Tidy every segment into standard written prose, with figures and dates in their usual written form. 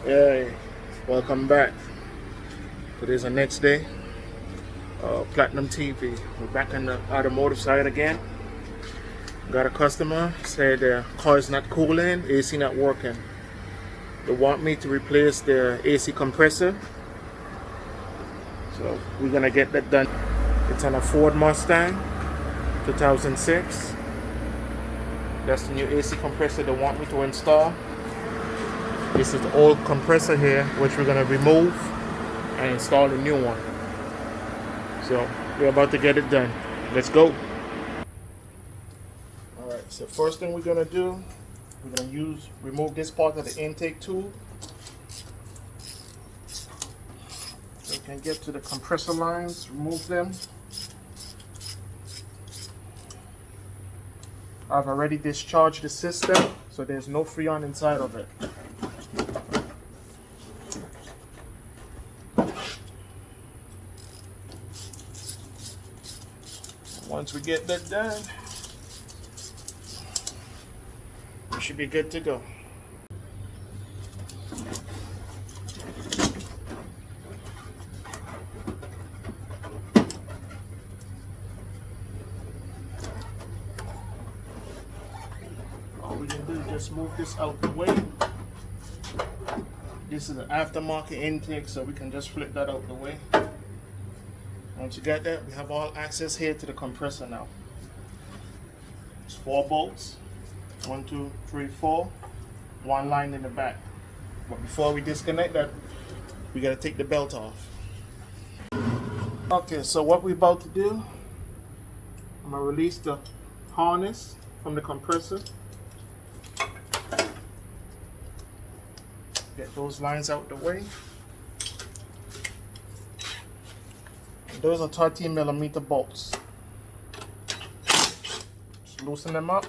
Hey, welcome back. Today's the next day. Platinum TV. We're back on the automotive side again. Got a customer said their car is not cooling, AC not working. They want me to replace their AC compressor. So we're gonna get that done. It's on a Ford Mustang 2006. That's the new AC compressor they want me to install. This is the old compressor here, which we're gonna remove and install a new one. So we're about to get it done. Let's go. Alright, so first thing we're gonna do, we're gonna remove this part of the intake tube. So we can get to the compressor lines, remove them. I've already discharged the system, so there's no Freon inside of it. Once we get that done, we should be good to go. All we can do is just move this out the way. This is an aftermarket intake, so we can just flip that out the way. Once you get that, we have all access here to the compressor now. It's 4 bolts. 1, 2, 3, 4. 1 line in the back. But before we disconnect that, we gotta take the belt off. Okay, so what we're about to do, I'm gonna release the harness from the compressor. Get those lines out the way. Those are 13mm bolts. Just loosen them up.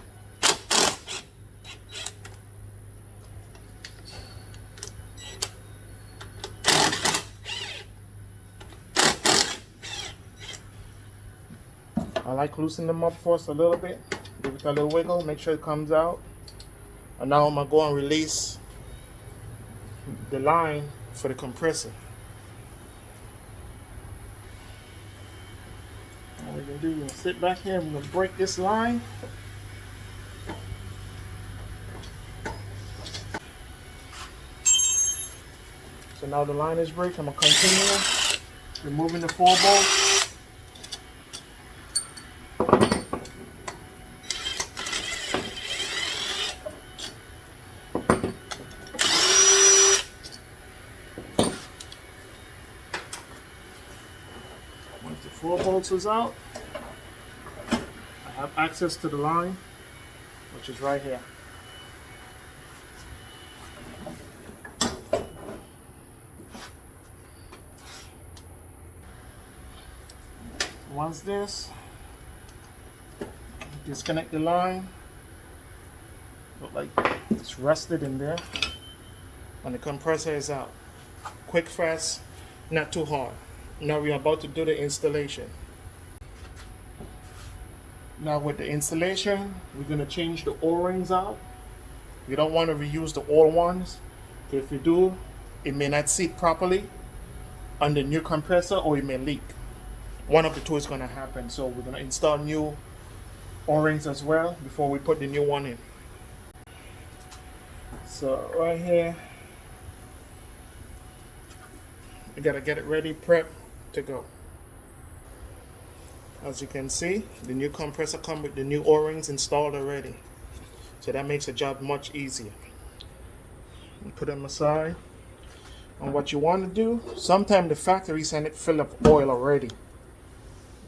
I like loosening them up first a little bit. Give it a little wiggle, make sure it comes out. And now I'm going to go and release the line for the compressor. What we're going to do, we're going to sit back here, we're going to break this line. So now the line is break. I'm going to continue removing the 4 bolts. Once the 4 bolts is out, I have access to the line, which is right here. Once this, disconnect the line. Look like it's rusted in there. And the compressor is out. Quick, fast, not too hard. Now we're about to do the installation. Now with the installation, we're going to change the O-rings out. You don't want to reuse the old ones. If you do, it may not seat properly on the new compressor, or it may leak. One of the two is going to happen. So we're going to install new O-rings as well before we put the new one in. So right here, we got to get it ready, prep to go. As you can see, the new compressor comes with the new O-rings installed already. So that makes the job much easier. Put them aside. And what you want to do, sometimes the factory send it full of oil already.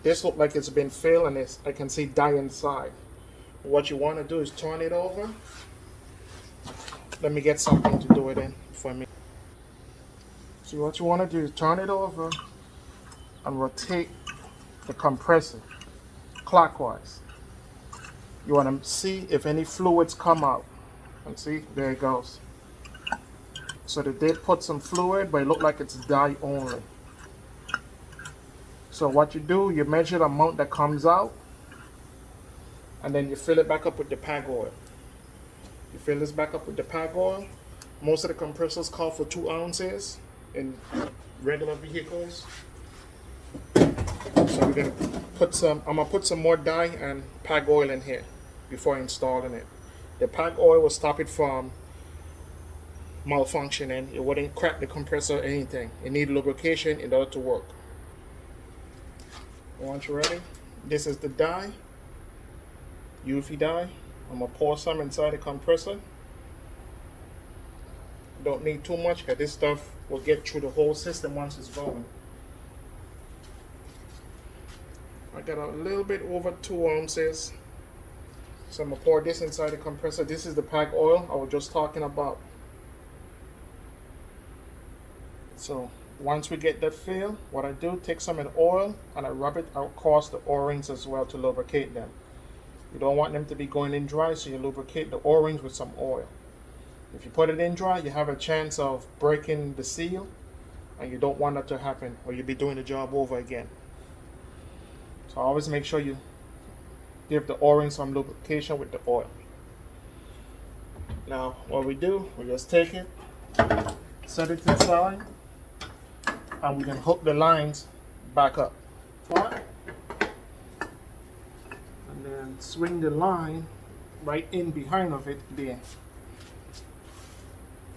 This looks like it's been filled, and I can see dye inside. What you want to do is turn it over. Let me get something to do it in for me. So what you want to do is turn it over and rotate the compressor clockwise. You want to see if any fluids come out. And see, there it goes. So they did put some fluid, but it looked like it's dye only. So what you do, you measure the amount that comes out, and then you fill it back up with the PAG oil. You fill this back up with the PAG oil, Most of the compressors call for 2 ounces in regular vehicles. So we're gonna put some. I'm gonna put some more dye and PAG oil in here before installing it. The PAG oil will stop it from malfunctioning. It wouldn't crack the compressor or anything. It needs lubrication in order to work. Once you're ready, this is the dye, UV dye. I'm gonna pour some inside the compressor. Don't need too much because this stuff will get through the whole system once it's going. I got a little bit over 2 ounces. So I'm gonna pour this inside the compressor. This is the PAG oil I was just talking about. So once we get that filled, what I do, take some in oil and I rub it across the O-rings as well to lubricate them. You don't want them to be going in dry, so you lubricate the O-rings with some oil. If you put it in dry, you have a chance of breaking the seal, and you don't want that to happen, or you'll be doing the job over again. So always make sure you give the O-ring some lubrication with the oil. Now what we do, we just take it, set it to the side, and we can hook the lines back up. And then swing the line right in behind of it there.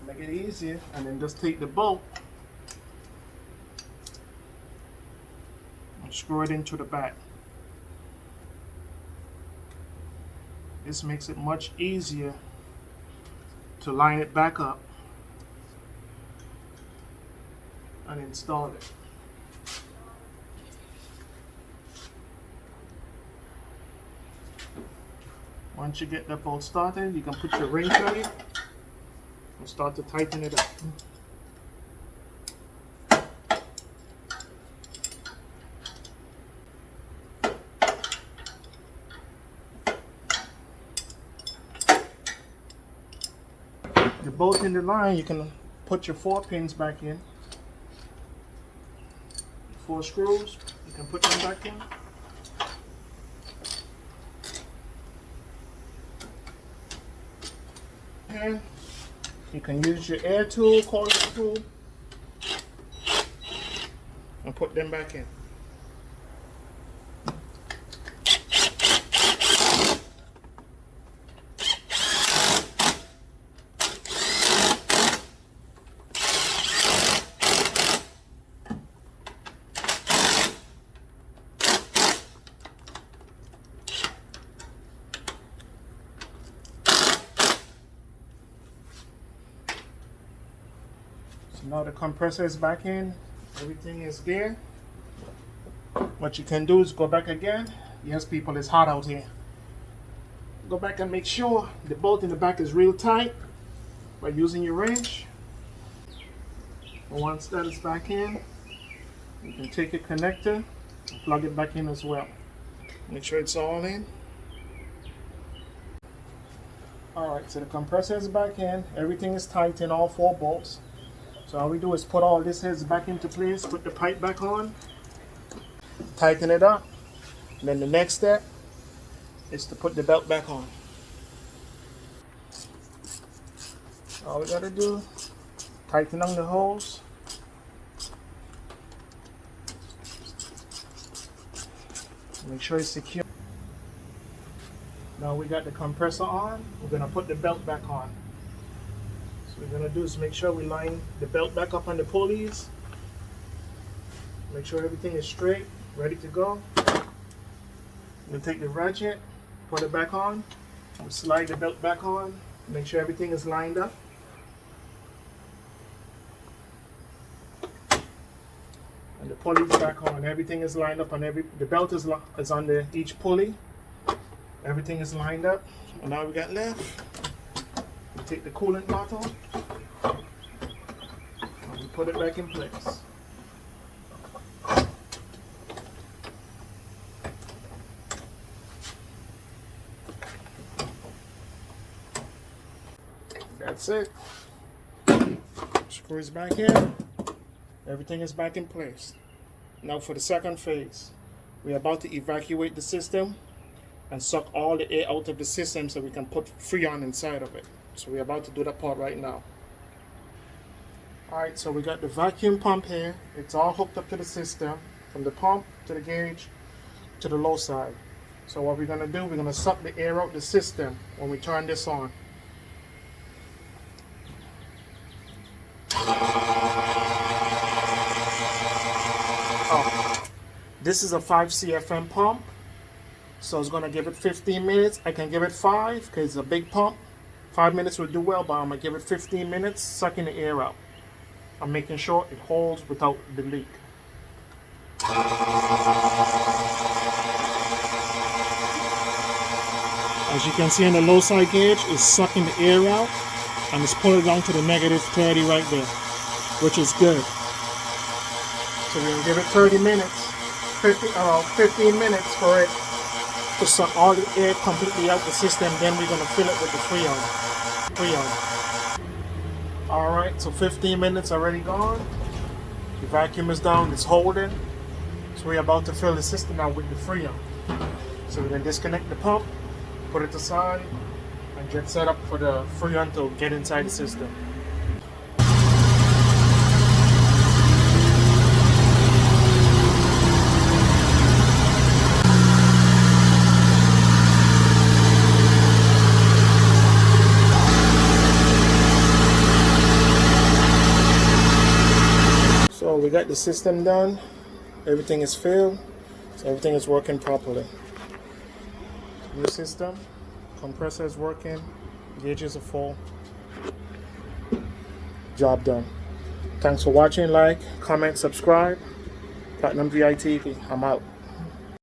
Make it easier, and then just take the bolt and screw it into the back. This makes it much easier to line it back up and install it. Once you get that bolt started, you can put your wrench on it and start to tighten it up. The bolt in the line, you can put your 4 pins back in. 4 screws, you can put them back in. And you can use your air tool, coil tool, and put them back in. Now the compressor is back in, everything is there. What you can do is go back again. Yes, people, it's hot out here. Go back and make sure the bolt in the back is real tight by using your wrench. And once that is back in, you can take your connector and plug it back in as well. Make sure it's all in. Alright, so the compressor is back in, everything is tight in all 4 bolts. So all we do is put all this heads back into place, put the pipe back on, tighten it up. And then the next step is to put the belt back on. All we gotta do, tighten on the hose. Make sure it's secure. Now we got the compressor on, we're gonna put the belt back on. What we're going to do is make sure we line the belt back up on the pulleys. Make sure everything is straight, ready to go. We'll take the ratchet, put it back on, we'll slide the belt back on, make sure everything is lined up. And the pulley's back on, everything is lined up on the belt is on each pulley. Everything is lined up. And now we got left. We take the coolant bottle and we put it back in place. That's it. Screws back in. Everything is back in place. Now for the second phase. We're about to evacuate the system and suck all the air out of the system so we can put Freon inside of it. So we're about to do that part right now. Alright, so we got the vacuum pump here. It's all hooked up to the system, from the pump to the gauge to the low side. So what we're going to do, we're going to suck the air out the system when we turn this on. Oh, this is a 5 CFM pump, so it's going to give it 15 minutes. I can give it 5 because it's a big pump. 5 minutes will do well, but I'm going to give it 15 minutes sucking the air out. I'm making sure it holds without the leak. As you can see on the low side gauge, it's sucking the air out and it's pulling down to the -30 right there, which is good. So we're going to give it 30 minutes, 15 minutes for it to suck all the air completely out the system. Then we're going to fill it with the Freon. Alright, so 15 minutes already gone. The vacuum is down, it's holding. So we're about to fill the system out with the Freon. So we're going to disconnect the pump, put it aside, and get set up for the Freon to get inside the system. So we got the system done, everything is filled, so everything is working properly. New system, compressor is working, gauges are full, job done. Thanks for watching, like, comment, subscribe. Platinum VI TV, I'm out.